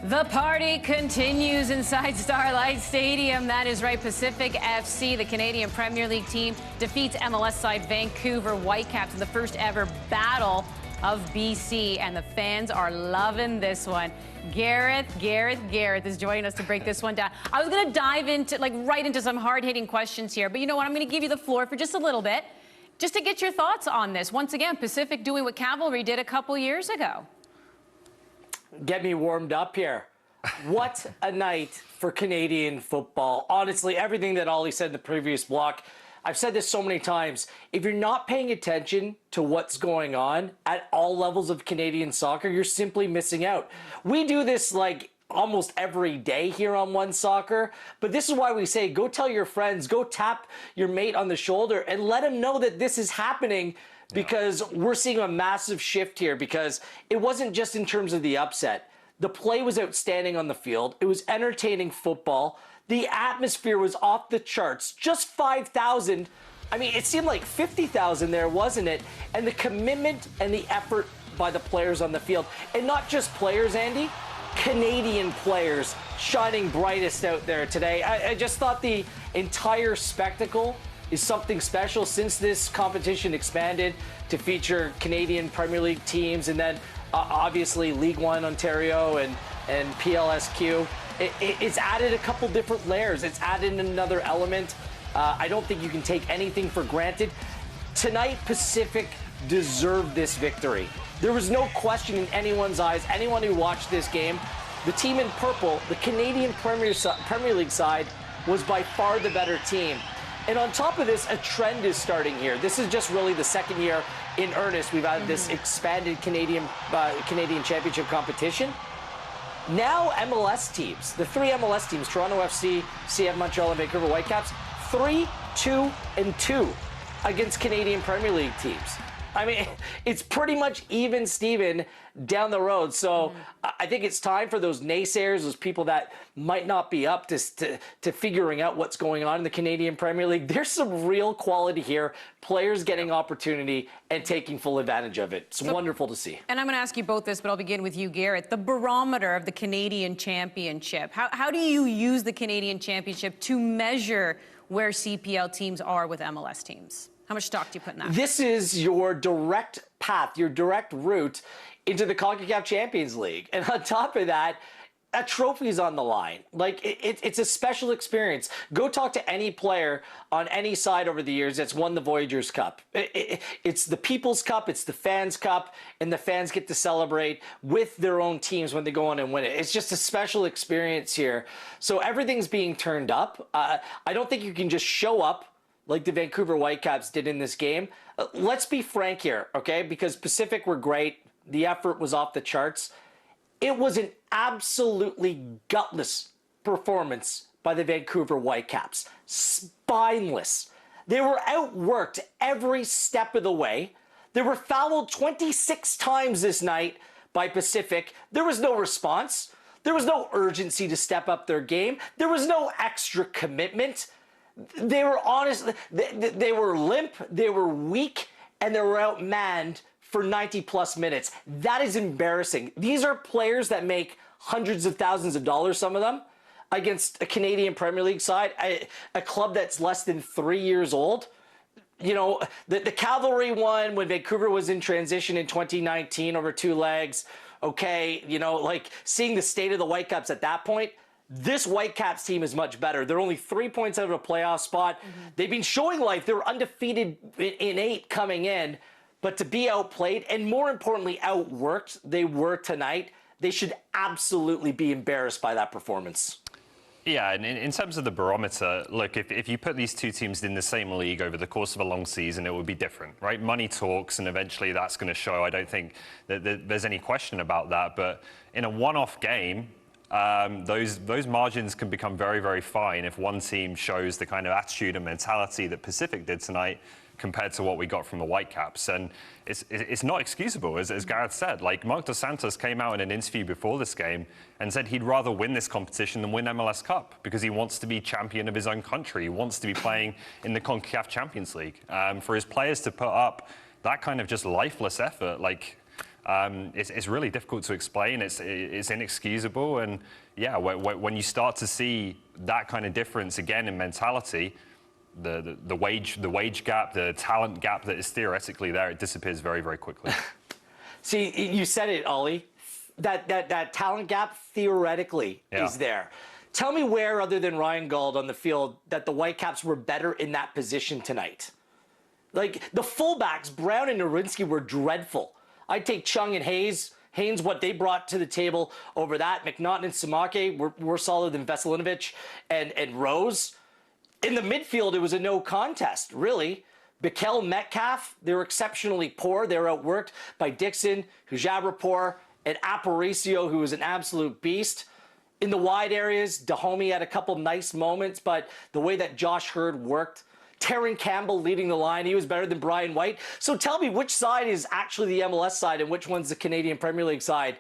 The party continues inside Starlight Stadium. That is right. Pacific FC, the Canadian Premier League team, defeats MLS side Vancouver Whitecaps in the first ever battle of BC, and the fans are loving this one. Gareth is joining us to break this one down. I was going to dive into, right into some hard-hitting questions here, but you know what? I'm going to give you the floor for just a little bit, just to get your thoughts on this. Once again, Pacific doing what Cavalry did a couple years ago. Get me warmed up here. What a night for Canadian football. Honestly, everything that Ollie said in the previous block, I've said this so many times. If you're not paying attention to what's going on at all levels of Canadian soccer, you're simply missing out. We do this like almost every day here on OneSoccer, but this is why we say go tell your friends, go tap your mate on the shoulder and let him know that this is happening, because we're seeing a massive shift here, because it wasn't just in terms of the upset. The play was outstanding on the field. It was entertaining football. The atmosphere was off the charts. Just 5,000. I mean, it seemed like 50,000 there, wasn't it? And the commitment and the effort by the players on the field. And not just players, Andy. Canadian players shining brightest out there today. I just thought the entire spectacle is something special since this competition expanded to feature Canadian Premier League teams, and then obviously League One Ontario and PLSQ. It's added a couple different layers. It's added another element. I don't think you can take anything for granted. Tonight, Pacific deserved this victory. There was no question in anyone's eyes, anyone who watched this game. The team in purple, the Canadian Premier League side, was by far the better team. And on top of this, a trend is starting here. This is just really the second year in earnest we've had this expanded Canadian Championship competition. Now MLS teams, the three MLS teams, Toronto FC, CF Montreal, and Vancouver Whitecaps, 3-2 against Canadian Premier League teams. I mean, it's pretty much even Steven down the road. So I think it's time for those naysayers, those people that might not be up to figuring out what's going on in the Canadian Premier League. There's some real quality here, players getting opportunity and taking full advantage of it. It's wonderful to see. And I'm going to ask you both this, but I'll begin with you, Gareth. The barometer of the Canadian Championship. How do you use the Canadian Championship to measure where CPL teams are with MLS teams? How much stock do you put in that? This is your direct path, your direct route into the CONCACAF Champions League. And on top of that, a trophy's on the line. Like, it's a special experience. Go talk to any player on any side over the years that's won the Voyageurs Cup. It's the People's Cup, it's the Fans Cup, and the fans get to celebrate with their own teams when they go on and win it. It's just a special experience here. So everything's being turned up. I don't think you can just show up like the Vancouver Whitecaps did in this game. Let's be frank here, okay? Because Pacific were great. The effort was off the charts. It was an absolutely gutless performance by the Vancouver Whitecaps. Spineless. They were outworked every step of the way. They were fouled 26 times this night by Pacific. There was no response. There was no urgency to step up their game. There was no extra commitment. They were honest, they were limp, they were weak, and they were outmanned for 90-plus minutes. That is embarrassing. These are players that make hundreds of thousands of dollars, some of them, against a Canadian Premier League side, a club that's less than 3 years old. You know, the Cavalry won when Vancouver was in transition in 2019 over 2 legs. Okay, you know, like seeing the state of the Whitecaps at that point, this Whitecaps team is much better. They're only 3 points out of a playoff spot. They've been showing life. They were undefeated in 8 coming in. But to be outplayed and, more importantly, outworked, they were tonight. They should absolutely be embarrassed by that performance. Yeah, and in terms of the barometer, look, if you put these two teams in the same league over the course of a long season, it would be different, right? Money talks, and eventually that's going to show. I don't think that there's any question about that. But in a one-off game, those margins can become very, very fine if one team shows the kind of attitude and mentality that Pacific did tonight compared to what we got from the Whitecaps. And it's not excusable, as Gareth said. Like, Marc Dos Santos came out in an interview before this game and said he'd rather win this competition than win MLS Cup because he wants to be champion of his own country. He wants to be playing in the CONCACAF Champions League. For his players to put up that kind of just lifeless effort, like, it's really difficult to explain. It's inexcusable. And yeah, when you start to see that kind of difference again in mentality, the wage gap, the talent gap that is theoretically there, it disappears very, very quickly. See, you said it, Ollie. That talent gap theoretically is there. Tell me where, other than Ryan Gauld on the field, that the Whitecaps were better in that position tonight. Like, the fullbacks, Brown and Narinsky, were dreadful. I'd take Chung and Haynes, what they brought to the table over that. McNaughton and Samake were solid than Veselinovic and Rose. In the midfield, it was a no contest, really. Bikel, Metcalf, they were exceptionally poor. They were outworked by Dixon, Hujabrapor, and Aparicio, who was an absolute beast. In the wide areas, Dahomey had a couple nice moments, but the way that Josh Hurd worked, Terran Campbell leading the line, he was better than Brian White. So tell me, which side is actually the MLS side and which one's the Canadian Premier League side?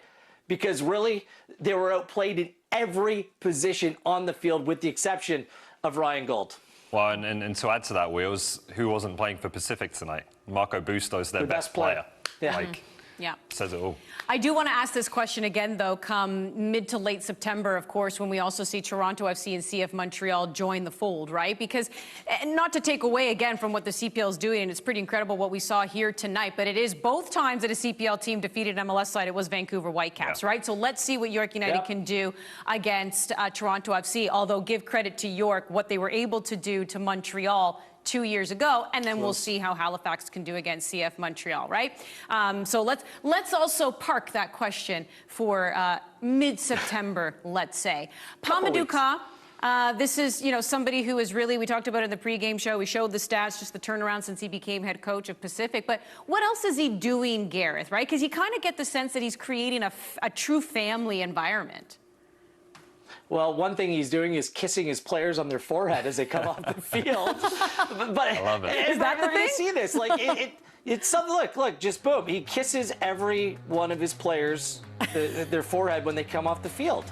Because really, they were outplayed in every position on the field with the exception of Ryan Gauld. Well, and to add to that, Wheels, who wasn't playing for Pacific tonight? Marco Bustos, their best player. Yeah. Yeah. Says it all. I do want to ask this question again, though, come mid to late September, of course, when we also see Toronto FC and CF Montreal join the fold, right? Because, not to take away again from what the CPL is doing, and it's pretty incredible what we saw here tonight, but it is both times that a CPL team defeated an MLS side, it was Vancouver Whitecaps, right? So let's see what York United can do against Toronto FC, although give credit to York, what they were able to do to Montreal 2 years ago, and then we'll see how Halifax can do against CF Montreal, right? So let's also park that question for mid-September, let's say. Pamadou Ka, this is, somebody who is really, we talked about it in the pregame show, we showed the stats, just the turnaround since he became head coach of Pacific, but what else is he doing, Gareth, right? Because you kind of get the sense that he's creating a true family environment. Well, one thing he's doing is kissing his players on their forehead as they come off the field. But I love it. Is that the thing? See this? Like it's something. Look, just boom. He kisses every one of his players their forehead when they come off the field,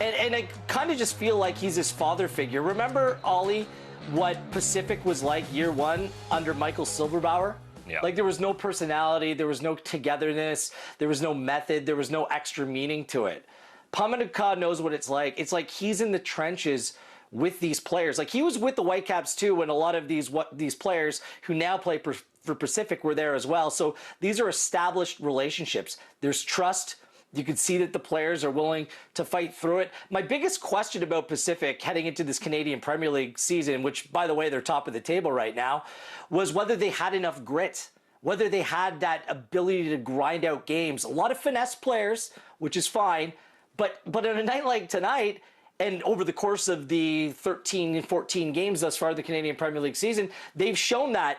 and I kind of just feel like he's his father figure. Remember, Ollie, what Pacific was like year one under Michael Silberbauer? Yeah. Like, there was no personality, there was no togetherness, there was no method, there was no extra meaning to it. Pamadou Ka knows what it's like. It's like he's in the trenches with these players. Like, he was with the Whitecaps too when a lot of these players who now play for Pacific were there as well. So these are established relationships. There's trust. You can see that the players are willing to fight through it. My biggest question about Pacific heading into this Canadian Premier League season, which, by the way, they're top of the table right now, was whether they had enough grit, whether they had that ability to grind out games. A lot of finesse players, which is fine. But on a night like tonight, and over the course of the 13 and 14 games thus far of the Canadian Premier League season, they've shown that.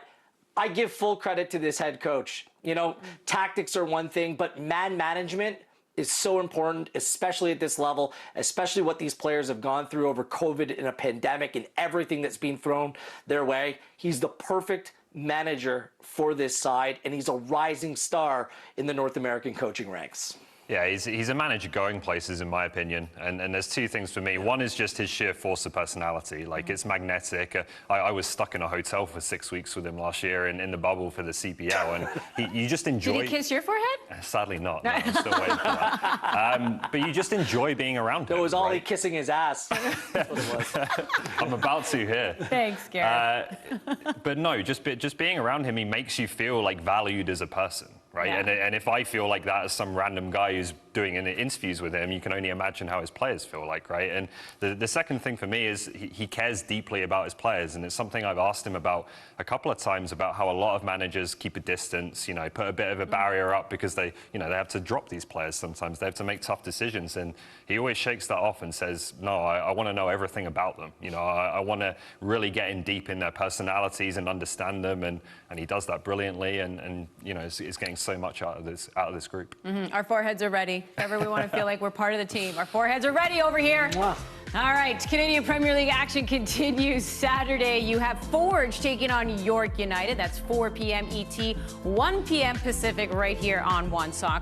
I give full credit to this head coach. Tactics are one thing, but man management is so important, especially at this level, especially what these players have gone through over COVID and a pandemic and everything that's been thrown their way. He's the perfect manager for this side, and he's a rising star in the North American coaching ranks. Yeah, he's a manager going places, in my opinion. And there's two things for me. One is just his sheer force of personality. Like, it's magnetic. I was stuck in a hotel for 6 weeks with him last year in the bubble for the CPL. And you just enjoy... Did he kiss your forehead? Sadly not. No, I'm still waiting for that. But you just enjoy being around him. It was Ollie kissing his ass. That's what it was. I'm about to here. Thanks, Gareth. But no, just being around him, he makes you feel like valued as a person. Right, Yeah. And if I feel like that as some random guy who's doing interviews with him, you can only imagine how his players feel like, right? And the second thing for me is he cares deeply about his players, and it's something I've asked him about a couple of times, about how a lot of managers keep a distance, put a bit of a barrier up because they have to drop these players sometimes. They have to make tough decisions, and he always shakes that off and says, no, I want to know everything about them. I want to really get in deep in their personalities and understand them, and he does that brilliantly, and is getting so much out of this group. Our foreheads are ready. If ever we want to feel like we're part of the team, our foreheads are ready over here. Wow. All right, Canadian Premier League action continues Saturday. You have Forge taking on York United. That's 4 p.m. ET, 1 p.m. Pacific, right here on OneSoccer.